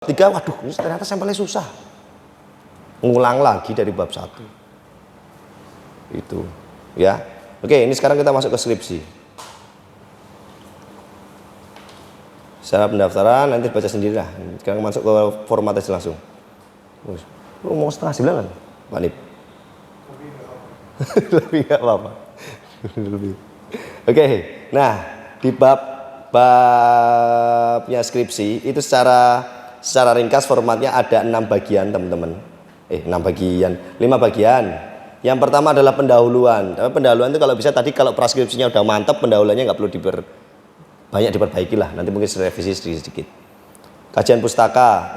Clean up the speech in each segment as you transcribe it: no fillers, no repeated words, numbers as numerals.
3, waduh ini ternyata sampelnya susah. Ngulang lagi dari bab 1. Itu ya. Oke, ini sekarang kita masuk ke skripsi. Secara pendaftaran nanti baca sendiri lah. Sekarang masuk ke formatasi langsung. Lu mau setengah 9 kan, Pak Nip? Lebih nggak apa-apa. Oke, nah di babnya skripsi itu secara ringkas formatnya ada 6 bagian teman-teman. 6 bagian, 5 bagian. Yang pertama adalah pendahuluan. Pendahuluan itu kalau bisa tadi kalau praskripsinya udah mantap, pendahuluannya nggak perlu banyak diperbaiki lah. Nanti mungkin revisi sedikit. Kajian pustaka.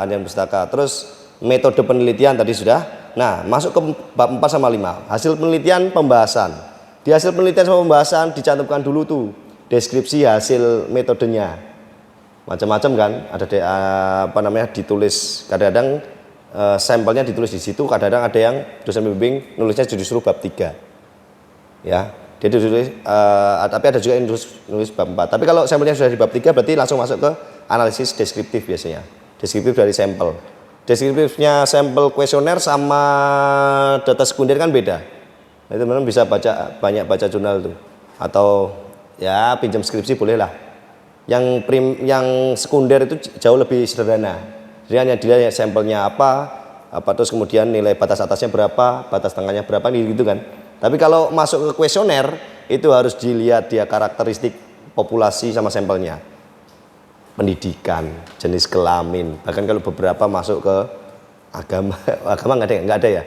Terus metode penelitian tadi sudah. Nah, masuk ke bab 4 sama 5. Hasil penelitian pembahasan. Di hasil penelitian sama pembahasan dicantumkan dulu tuh deskripsi hasil metodenya. Macam-macam kan, ada ditulis kadang-kadang sampelnya ditulis di situ, kadang-kadang ada yang dosen pembimbing nulisnya justru bab 3. Ya, dia ditulis tapi ada juga yang nulis bab 4. Tapi kalau sampelnya sudah di bab 3 berarti langsung masuk ke analisis deskriptif biasanya. Deskriptif dari sampel. Deskriptifnya sampel kuesioner sama data sekunder kan beda. Nah, teman-teman bisa banyak baca jurnal tuh. Atau ya pinjam skripsi boleh lah. Yang sekunder itu jauh lebih sederhana. Jadi hanya dilihat sampelnya apa terus kemudian nilai batas atasnya berapa, batas tengahnya berapa gitu kan. Tapi kalau masuk ke kuesioner itu harus dilihat dia karakteristik populasi sama sampelnya. Pendidikan, jenis kelamin, bahkan kalau beberapa masuk ke agama nggak ada ya.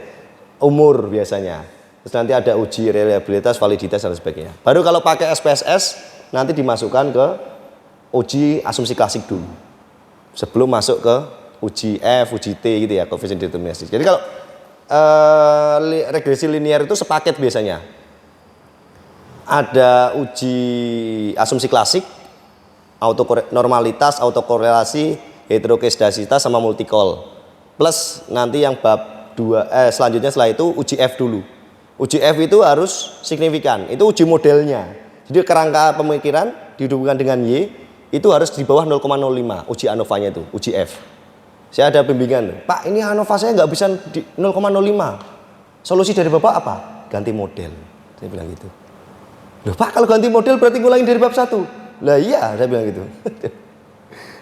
Umur biasanya. Terus nanti ada uji reliabilitas, validitas dan sebagainya. Baru kalau pakai SPSS nanti dimasukkan ke uji asumsi klasik dulu. Sebelum masuk ke uji F, uji T gitu ya, koefisien determinasi. Jadi kalau regresi linear itu sepaket biasanya. Ada uji asumsi klasik, normalitas, autokorelasi, heterokedasitas sama multikol. Plus nanti yang bab 2 selanjutnya setelah itu uji F dulu. Uji F itu harus signifikan. Itu uji modelnya. Jadi kerangka pemikiran dihubungkan dengan Y itu harus di bawah 0,05 uji ANOVA-nya itu, uji F. Saya ada bimbingan, Pak ini ANOVA saya nggak bisa di 0,05. Solusi dari Bapak apa? Ganti model. Saya bilang gitu. Loh Pak, kalau ganti model berarti ngulangin dari bab 1. Lah iya, saya bilang gitu.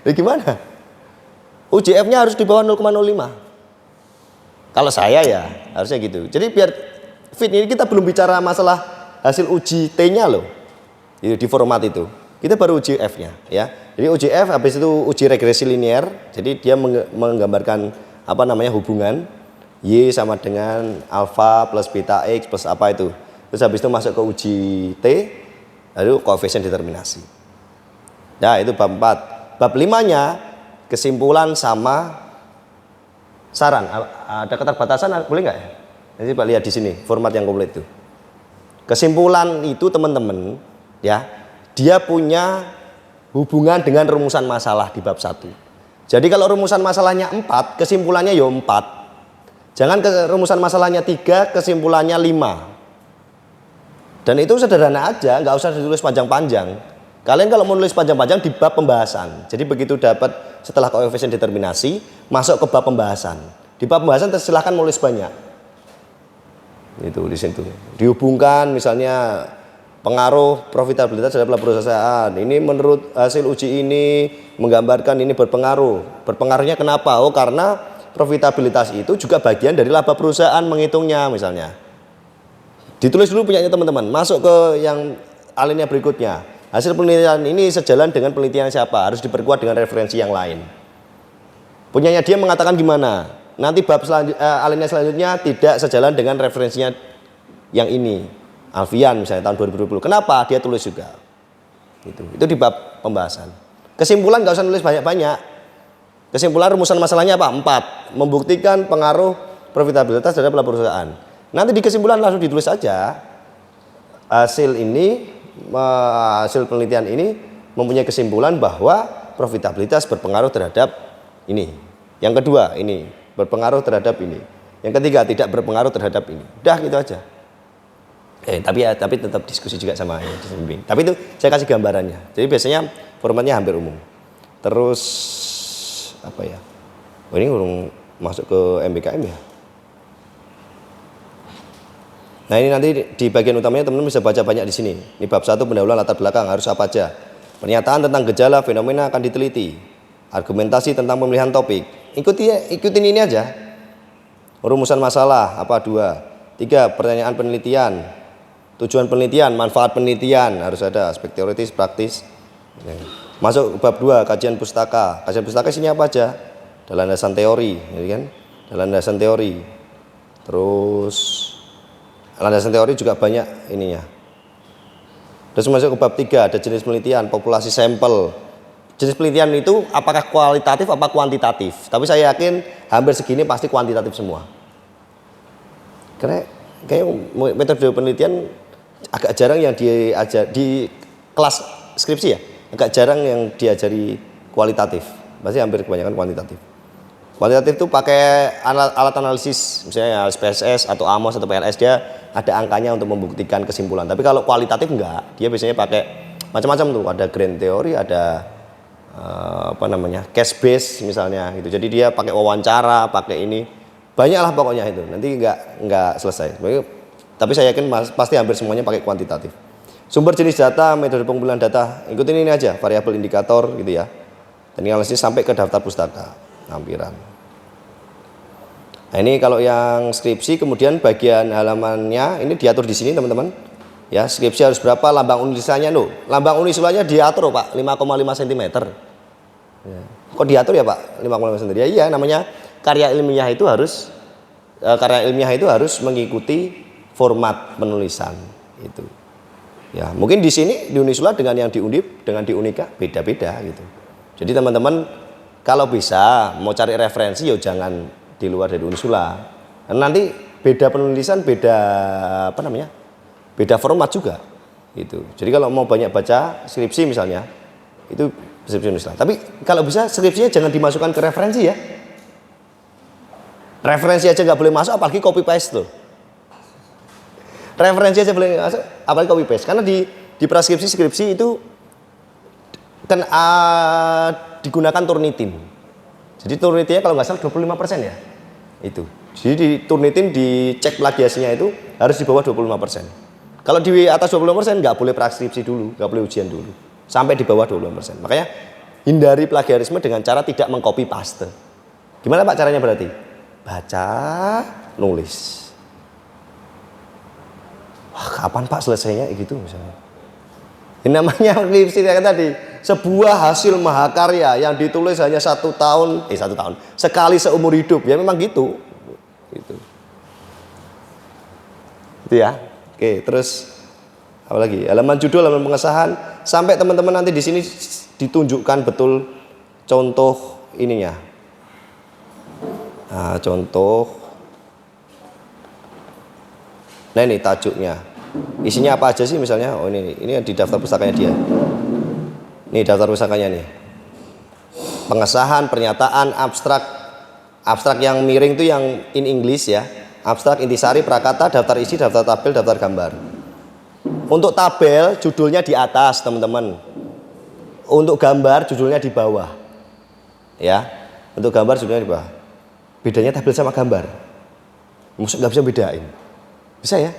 Nah, gimana? Uji F-nya harus di bawah 0,05. Kalau saya ya harusnya gitu. Jadi biar fit ini kita belum bicara masalah hasil uji T-nya loh. Di format itu. Kita baru uji F-nya ya. Jadi uji F habis itu uji regresi linear. Jadi dia menggambarkan hubungan Y sama dengan alfa plus beta X plus apa itu. Terus habis itu masuk ke uji T, lalu koefisien determinasi. Nah, itu bab 4. Bab 5-nya kesimpulan sama saran. Ada keterbatasan boleh nggak ya? Nanti Pak lihat di sini format yang komplit itu. Kesimpulan itu teman-teman ya, dia punya hubungan dengan rumusan masalah di bab 1. Jadi kalau rumusan masalahnya 4, kesimpulannya ya 4. Jangan ke rumusan masalahnya 3, kesimpulannya 5. Dan itu sederhana aja, nggak usah ditulis panjang-panjang. Kalian kalau mau nulis panjang-panjang di bab pembahasan. Jadi begitu dapat setelah koefisien determinasi, masuk ke bab pembahasan. Di bab pembahasan silahkan nulis banyak. Itu di situ. Dihubungkan misalnya pengaruh profitabilitas terhadap perusahaan. Ini menurut hasil uji ini menggambarkan ini berpengaruh. Berpengaruhnya kenapa? Oh, karena profitabilitas itu juga bagian dari laba perusahaan menghitungnya misalnya. Ditulis dulu punyanya teman-teman. Masuk ke yang alinea berikutnya. Hasil penelitian ini sejalan dengan penelitian siapa? Harus diperkuat dengan referensi yang lain. Punyanya dia mengatakan gimana? Nanti bab alinea selanjutnya tidak sejalan dengan referensinya yang ini. Alfian misalnya tahun 2020. Kenapa? Dia tulis juga. Itu di bab pembahasan. Kesimpulan nggak usah nulis banyak-banyak. Kesimpulan rumusan masalahnya apa? 4. Membuktikan pengaruh profitabilitas terhadap laba perusahaan. Nanti di kesimpulan langsung ditulis saja. Hasil penelitian ini mempunyai kesimpulan bahwa profitabilitas berpengaruh terhadap ini. Yang kedua ini berpengaruh terhadap ini. Yang ketiga tidak berpengaruh terhadap ini. Udah gitu aja. Tapi tetap diskusi juga sama dosen bimbing. Tapi itu saya kasih gambarannya. Jadi biasanya formatnya hampir umum. Terus apa ya? Oh, ini belum masuk ke MBKM ya. Nah ini nanti di bagian utamanya teman-teman bisa baca banyak di sini. Ini bab 1 pendahuluan latar belakang harus apa aja. Pernyataan tentang gejala fenomena akan diteliti. Argumentasi tentang pemilihan topik. Ikutin ini aja. Rumusan masalah apa 2. 3 pertanyaan penelitian. Tujuan penelitian, manfaat penelitian harus ada aspek teoritis, praktis. Masuk bab 2 kajian pustaka. Kajian pustaka isinya apa aja? Dalam landasan teori, ya kan? Dalam landasan teori. Terus landasan teori juga banyak ininya. Terus masuk ke bab 3 ada jenis penelitian, populasi sampel. Jenis penelitian itu apakah kualitatif apa kuantitatif? Tapi saya yakin hampir segini pasti kuantitatif semua. Karena kayak metode penelitian agak jarang yang diajar di kelas skripsi ya. Agak jarang yang diajari kualitatif. Pasti hampir kebanyakan kuantitatif. Kuantitatif itu pakai alat analisis, misalnya SPSS atau AMOS atau PLS, dia ada angkanya untuk membuktikan kesimpulan. Tapi kalau kualitatif enggak, dia biasanya pakai macam-macam tuh, ada grand theory, ada case base misalnya gitu. Jadi dia pakai wawancara, pakai ini, banyak lah pokoknya itu. Nanti enggak selesai. Tapi saya yakin pasti hampir semuanya pakai kuantitatif. Sumber jenis data, metode pengumpulan data, ikutin ini aja, variabel indikator gitu ya. Dan analisis sampai ke daftar pustaka. Lampiran. Nah ini kalau yang skripsi kemudian bagian halamannya ini diatur di sini teman-teman. Ya skripsi harus berapa, lambang unisulanya loh. Lambang unisulanya diatur Pak 5,5 cm. Ya. Kok diatur ya Pak 5,5 cm? Ya iya namanya karya ilmiah itu harus mengikuti format penulisan itu. Ya mungkin di sini di Unisula dengan yang di Undip dengan di Unika beda-beda gitu. Jadi teman-teman kalau bisa mau cari referensi ya jangan di luar dari Unisula. Karena nanti beda penulisan, beda format juga. Gitu. Jadi kalau mau banyak baca skripsi misalnya, itu skripsi Unisula. Tapi kalau bisa skripsinya jangan dimasukkan ke referensi ya. Referensi aja nggak boleh masuk, apalagi copy paste tuh. Referensi aja boleh masuk, apalagi copy paste. Karena di praskripsi skripsi itu kan digunakan Turnitin. Jadi Turnitinnya kalau nggak salah 25% ya. Itu. Jadi di Turnitin dicek plagiasinya itu harus di bawah 25%. Kalau di atas 20% nggak boleh praskripsi dulu, nggak boleh ujian dulu. Sampai di bawah 20%. Makanya hindari plagiarisme dengan cara tidak mengcopy paste. Gimana Pak caranya berarti? Baca, nulis. Wah, kapan Pak selesainya gitu misalnya. Ini namanya skripsi kayak tadi, sebuah hasil mahakarya yang ditulis hanya 1 tahun, sekali seumur hidup, ya memang gitu. Itu ya. Oke, terus apa lagi? Halaman judul, halaman pengesahan, sampai teman-teman nanti di sini ditunjukkan betul contoh ininya. Nah, contoh. Nah ini tajuknya. Isinya apa aja sih misalnya? Oh ini di daftar pustakanya dia. Ini daftar pustakanya nih. Pengesahan, pernyataan, abstrak yang miring itu yang in English ya. Abstrak, intisari, prakata, daftar isi, daftar tabel, daftar gambar. Untuk tabel judulnya di atas teman-teman. Untuk gambar judulnya di bawah. Ya. Untuk gambar judulnya di bawah. Bedanya tabel sama gambar. Nggak bisa bedain. Bisa ya?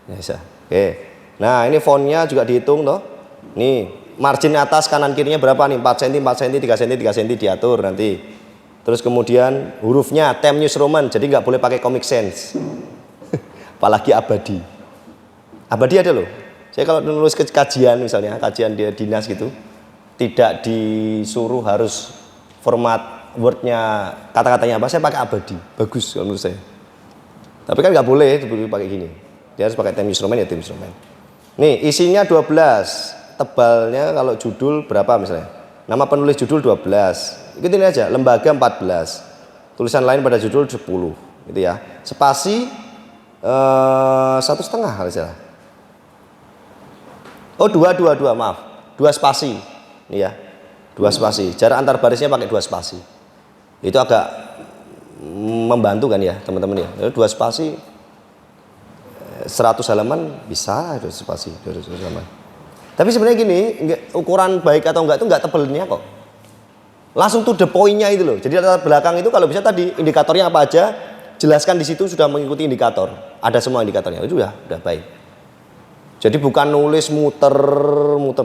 Bisa. Oke. Nah, ini fontnya juga dihitung toh. Nih, margin atas kanan kirinya berapa nih? 4 cm, 4 cm, 3 cm, 3 cm diatur nanti. Terus kemudian hurufnya Times New Roman, jadi nggak boleh pakai Comic Sans. Apalagi abadi. Abadi ada loh. Saya kalau nulis kajian misalnya, kajian dia dinas gitu, tidak disuruh harus format Word-nya, kata-katanya apa, saya pakai abadi. Bagus kalau menurut saya. Tapi kan nggak boleh pakai gini. Dia harus pakai Times New Roman ya Times New Roman. Nih, isinya 12. Tebalnya kalau judul berapa misalnya? Nama penulis judul 12. Ikutin aja, lembaga 14. Tulisan lain pada judul 10, gitu ya. Spasi 1,5 kalau salah. Oh, 2, maaf. 2 spasi. Nih ya. 2 spasi. Jarak antar barisnya pakai 2 spasi. Itu agak membantu kan ya, teman-teman ya. 2 spasi 100 halaman bisa 2 spasi, 200 halaman. Tapi sebenarnya gini, ukuran baik atau enggak itu enggak tebelnya kok. Langsung to the point-nya itu loh. Jadi latar belakang itu kalau bisa tadi indikatornya apa aja, jelaskan di situ sudah mengikuti indikator. Ada semua indikatornya. Itu udah baik. Jadi bukan nulis muter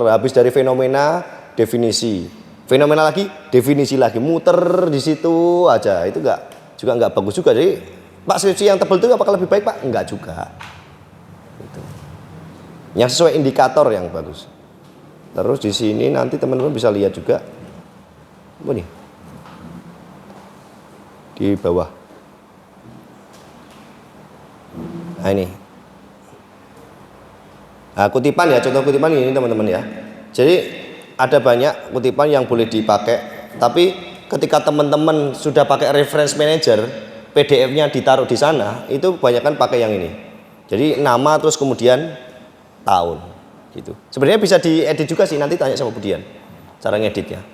habis dari fenomena definisi. Fenomena lagi, definisi lagi, muter di situ aja. Itu juga nggak bagus juga. Jadi Pak skripsi yang tebal itu apakah lebih baik Pak? Enggak juga. Gitu. Yang sesuai indikator yang bagus. Terus di sini nanti teman-teman bisa lihat juga. Apa nih? Di bawah. Nah ini. Nah, kutipan ya, contoh kutipan ini teman-teman ya. Jadi ada banyak kutipan yang boleh dipakai, tapi ketika teman-teman sudah pakai reference manager, PDF-nya ditaruh di sana, itu kebanyakan pakai yang ini. Jadi nama terus kemudian tahun gitu. Sebenarnya bisa diedit juga sih, nanti tanya sama Budian cara ngeditnya.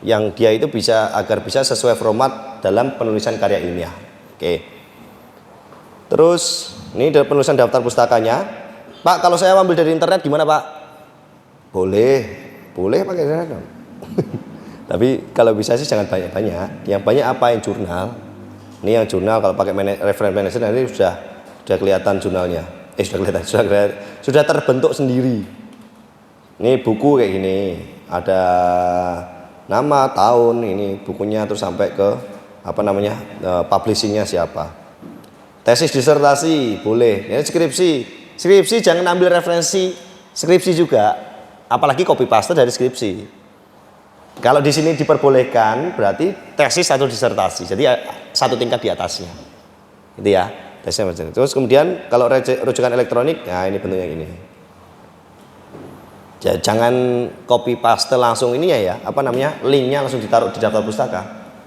Yang dia itu bisa agar bisa sesuai format dalam penulisan karya ilmiah. Oke. Terus ini dari penulisan daftar pustakanya. Pak, kalau saya ambil dari internet gimana Pak? Boleh pakai internet dong. Tapi kalau bisa sih jangan banyak-banyak. Yang banyak apa yang jurnal. Ini yang jurnal kalau pakai reference manager nanti sudah kelihatan jurnalnya. Sudah terbentuk sendiri. Ini buku kayak gini. Ada nama, tahun, ini bukunya terus sampai ke apa namanya? Publishingnya siapa. Tesis disertasi boleh. Ini skripsi jangan ambil referensi skripsi juga. Apalagi copy paste dari skripsi. Kalau di sini diperbolehkan berarti tesis atau disertasi. Jadi satu tingkat di atasnya. Gitu ya. Tesisnya macam. Terus kemudian kalau rujukan elektronik, nah ini bentuknya gini. Jangan copy paste langsung ini ya, apa namanya? Linknya langsung ditaruh di daftar pustaka.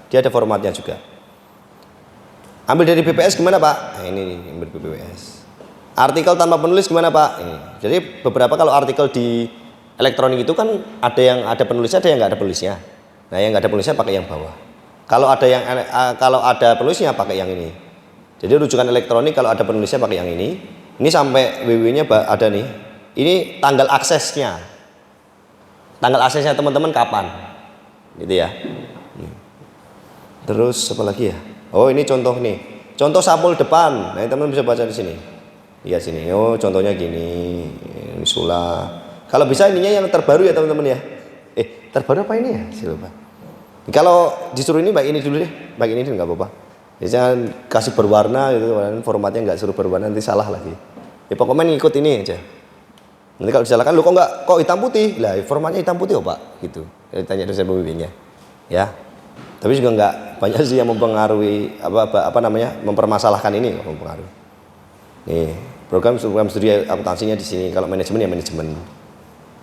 Dia ada formatnya juga. Ambil dari BPS gimana Pak? Nah, ini ambil BPS. Artikel tanpa penulis gimana Pak? Ini. Jadi beberapa kalau artikel di elektronik itu kan ada yang ada penulisnya, ada yang nggak ada penulisnya. Nah yang nggak ada penulisnya pakai yang bawah. Kalau ada penulisnya pakai yang ini. Jadi rujukan elektronik kalau ada penulisnya pakai yang ini. Ini sampai www-nya ada nih. Ini tanggal aksesnya. Tanggal aksesnya teman-teman kapan? Gitu ya. Terus apa lagi ya? Oh ini contoh nih. Contoh sampul depan. Nah teman-teman bisa baca di sini. Lihat sini. Oh contohnya gini. Ini sula. Kalau bisa ininya yang terbaru ya teman-teman ya. Terbaru apa ini ya? Saya lupa. Kalau disuruh ini baik ini dulu deh. Baik ini nggak apa-apa. Jangan kasih berwarna gitu. Formatnya nggak suruh berwarna nanti salah lagi. Ya pokoknya ngikut ini aja. Nanti kalau disalahkan lu kok hitam putih? Lah formatnya hitam putih Pak gitu. Tanya dosen pembimbingnya. Ya. Tapi juga nggak banyak sih yang mempengaruhi apa namanya mempermasalahkan ini mempengaruhi. Nih program studi akuntansinya di sini. Kalau manajemen ya manajemen.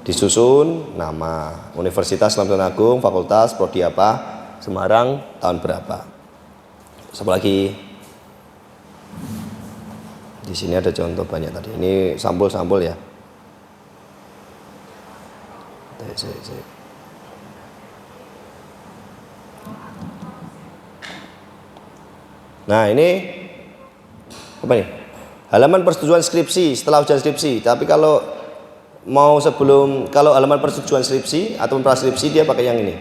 Disusun nama Universitas Sultan Agung, fakultas, prodi apa, Semarang, tahun berapa. Siapa lagi? Di sini ada contoh banyak tadi. Ini sampul-sampul ya. Nah ini apa nih? Halaman persetujuan skripsi setelah ujian skripsi. Tapi kalau kalau halaman persetujuan skripsi atau praskripsi dia pakai yang ini.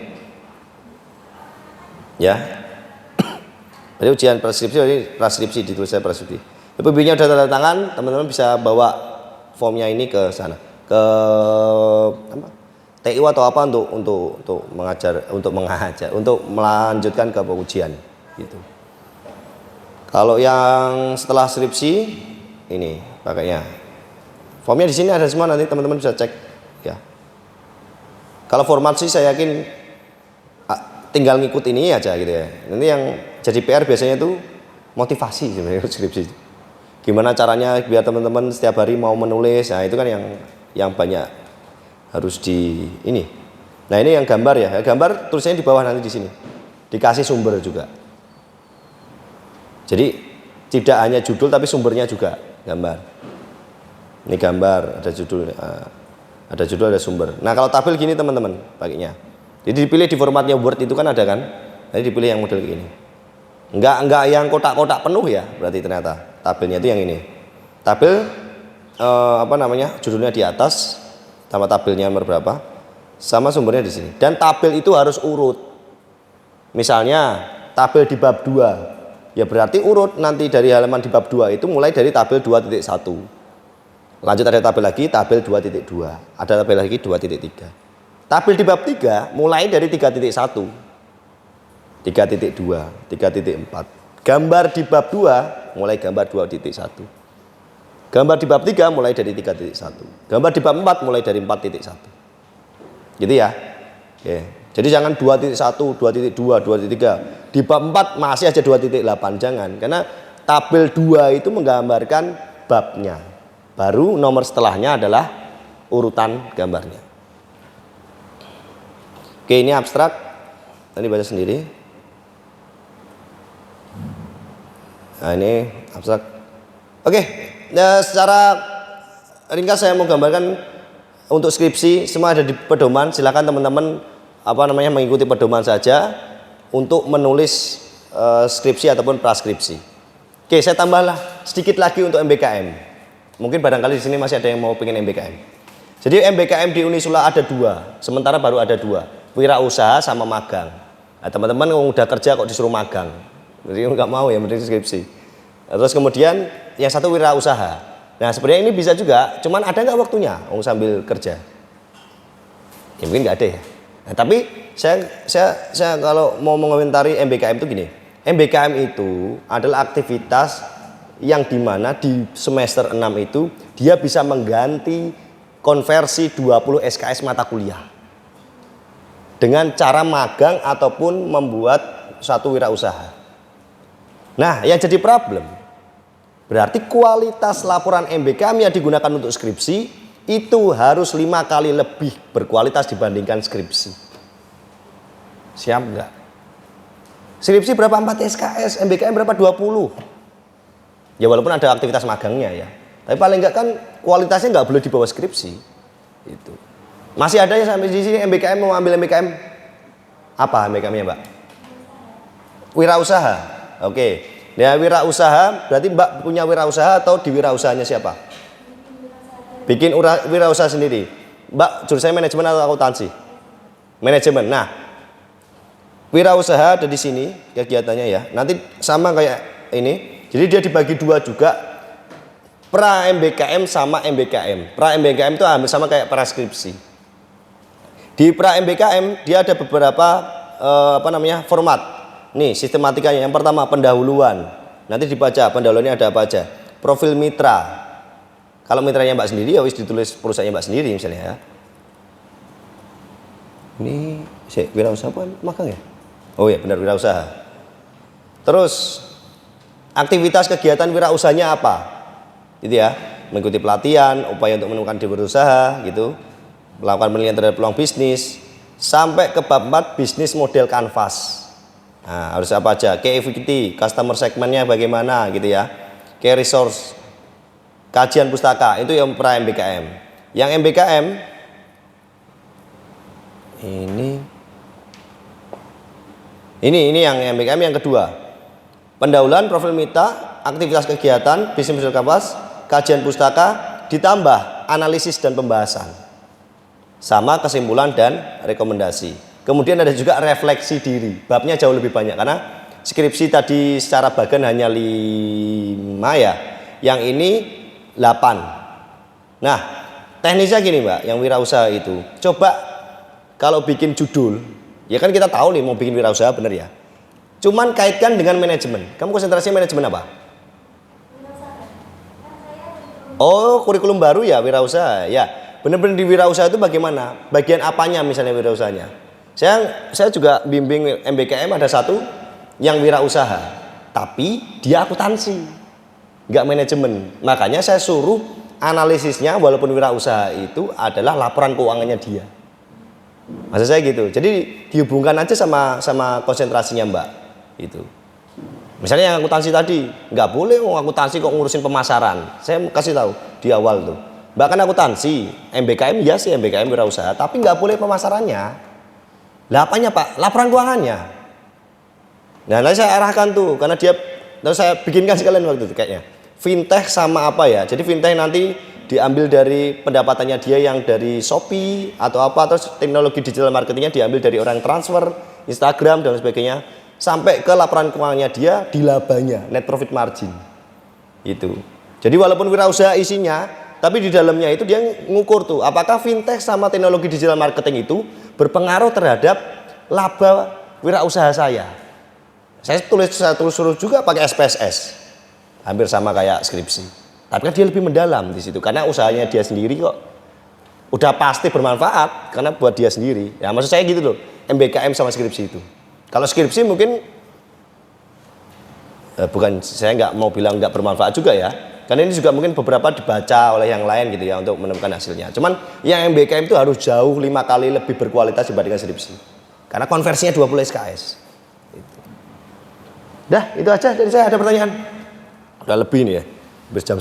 Ya. Jadi ujian praskripsi ini praskripsi ditulis saya praskripsi. PB-nya udah tanda tangan, teman-teman bisa bawa formnya ini ke sana. Ke apa? TU atau apa untuk untuk melanjutkan ke ujian gitu. Kalau yang setelah skripsi ini pakainya. Formnya di sini ada semua, nanti teman-teman bisa cek ya. Kalau format sih saya yakin tinggal ngikut ini aja gitu ya. Nanti yang jadi PR biasanya itu motivasi sebenarnya skripsi. Gimana caranya biar teman-teman setiap hari mau menulis. Nah, itu kan yang banyak harus di ini. Nah, ini yang gambar ya. Gambar tulisannya di bawah nanti di sini. Dikasih sumber juga. Jadi tidak hanya judul tapi sumbernya juga gambar. Ini gambar, ada judul, ada sumber. Nah kalau tabel gini teman-teman pakainya. Jadi dipilih di formatnya Word itu kan ada kan. Jadi dipilih yang model gini. Enggak yang kotak-kotak penuh ya. Berarti ternyata tabelnya itu yang ini. Tabel apa namanya judulnya di atas, sama tabelnya nomor berapa, sama sumbernya di sini. Dan tabel itu harus urut. Misalnya tabel di bab 2, ya berarti urut nanti dari halaman di bab 2 itu mulai dari tabel 2.1. Lanjut ada tabel lagi, tabel 2.2. Ada tabel lagi 2.3. Tabel di bab 3 mulai dari 3.1, 3.2, 3.4. Gambar di bab 2 mulai gambar 2.1. Gambar di bab 3 mulai dari 3.1. Gambar di bab 4 mulai dari 4.1. Gitu ya. Oke. Jadi jangan 2.1, 2.2, 2.3. Di bab 4 masih aja 2.8, jangan. Karena tabel 2 itu menggambarkan babnya. Baru nomor setelahnya adalah urutan gambarnya. Oke, ini abstrak. Tadi baca sendiri. Nah, ini abstrak. Oke, nah, secara ringkas saya mau gambarkan untuk skripsi semua ada di pedoman. Silakan teman-teman mengikuti pedoman saja untuk menulis skripsi ataupun praskripsi. Oke, saya tambahlah sedikit lagi untuk MBKM. Mungkin barangkali di sini masih ada yang mau pengen MBKM. Jadi MBKM di Unisula ada 2, sementara baru ada 2, wirausaha sama magang. Nah, teman-teman yang udah kerja kok disuruh magang, jadi nggak mau ya mending skripsi. Terus kemudian yang satu wirausaha. Nah sebenarnya ini bisa juga, cuman ada nggak waktunya sambil kerja? Ya mungkin nggak ada ya. Nah, tapi saya kalau mau mengomentari MBKM itu gini, MBKM itu adalah aktivitas yang dimana di semester 6 itu dia bisa mengganti konversi 20 SKS mata kuliah dengan cara magang ataupun membuat satu wirausaha. Nah yang jadi problem berarti kualitas laporan MBKM yang digunakan untuk skripsi itu harus 5 kali lebih berkualitas dibandingkan skripsi. Siap nggak? Skripsi berapa 4 SKS, MBKM berapa 20. Ya walaupun ada aktivitas magangnya ya. Tapi paling nggak kan kualitasnya nggak boleh di bawah skripsi. Itu. Masih ada yang sampai di sini MBKM mau ambil MBKM apa MBKM-nya Mbak? Wirausaha. Oke. Ya wirausaha berarti Mbak punya wirausaha atau di wirausahanya siapa? Bikin wirausaha sendiri. Mbak jurusannya manajemen atau akuntansi? Manajemen. Nah, wirausaha ada di sini kegiatannya ya. Nanti sama kayak ini. Jadi dia dibagi 2 juga. Pra MBKM sama MBKM. Pra MBKM itu hampir sama kayak praskripsi. Di pra MBKM dia ada beberapa format. Nih sistematikanya. Yang pertama pendahuluan. Nanti dibaca pendahuluannya ada apa aja. Profil mitra. Kalau mitranya Mbak sendiri ya wis ditulis perusahaannya Mbak sendiri misalnya ya. Ini wirausaha apa magang ya? Oh ya benar wirausaha. Terus aktivitas kegiatan wirausahanya apa? Gitu ya. Mengikuti pelatihan, upaya untuk menemukan di berusaha gitu. Melakukan penelitian terhadap peluang bisnis sampai ke bab 4 bisnis model kanvas. Nah, harus apa aja? Key equity, customer segmentnya bagaimana gitu ya. Key resource, kajian pustaka itu yang pra MBKM. Yang MBKM ini yang MBKM yang kedua. Pendahuluan, profil mitra, aktivitas kegiatan, bisnis model kanvas, kajian pustaka, ditambah analisis dan pembahasan. Sama kesimpulan dan rekomendasi. Kemudian ada juga refleksi diri. Babnya jauh lebih banyak karena skripsi tadi secara bagian hanya 5 ya. Yang ini 8. Nah, teknisnya gini Mbak, yang wirausaha itu. Coba kalau bikin judul, ya kan kita tahu nih mau bikin wirausaha bener ya. Cuman kaitkan dengan manajemen. Kamu konsentrasi manajemen apa? Oh, kurikulum baru ya wirausaha. Ya, bener-bener di wirausaha itu bagaimana? Bagian apanya misalnya wirausahanya? Saya juga bimbing MBKM ada satu yang wirausaha, tapi dia akuntansi. Enggak manajemen. Makanya saya suruh analisisnya walaupun wirausaha itu adalah laporan keuangannya dia. Maksud saya gitu. Jadi dihubungkan aja sama konsentrasinya Mbak. Itu. Misalnya yang akuntansi tadi, nggak boleh akuntansi kok ngurusin pemasaran. Saya kasih tahu di awal tuh. Mbak kan akuntansi, MBKM ya sih MBKM wirausaha, tapi nggak boleh pemasarannya. Lah apanya Pak? Laporan keuangannya. Nah, nanti saya arahkan tuh karena dia terus saya bikinkan sekalian waktu itu kayaknya. Fintech sama apa ya? Jadi fintech nanti diambil dari pendapatannya dia yang dari Shopee atau apa, terus teknologi digital marketingnya diambil dari orang transfer, Instagram dan sebagainya, sampai ke laporan keuangannya dia di labanya, net profit margin. Itu. Jadi walaupun wirausaha isinya, tapi di dalamnya itu dia ngukur tuh apakah fintech sama teknologi digital marketing itu berpengaruh terhadap laba wirausaha saya. Saya tulis juga pakai SPSS. Hampir sama kayak skripsi. Tapi kan dia lebih mendalam di situ karena usahanya dia sendiri kok. Udah pasti bermanfaat karena buat dia sendiri. Ya maksud saya gitu loh, MBKM sama skripsi itu. Kalau skripsi mungkin bukan, saya nggak mau bilang nggak bermanfaat juga ya. Karena ini juga mungkin beberapa dibaca oleh yang lain gitu ya untuk menemukan hasilnya. Cuman yang MBKM itu harus jauh 5 kali lebih berkualitas dibandingkan skripsi. Karena konversinya 20 SKS. Dah, itu aja dari saya. Ada pertanyaan? Udah lebih nih ya. Habis jam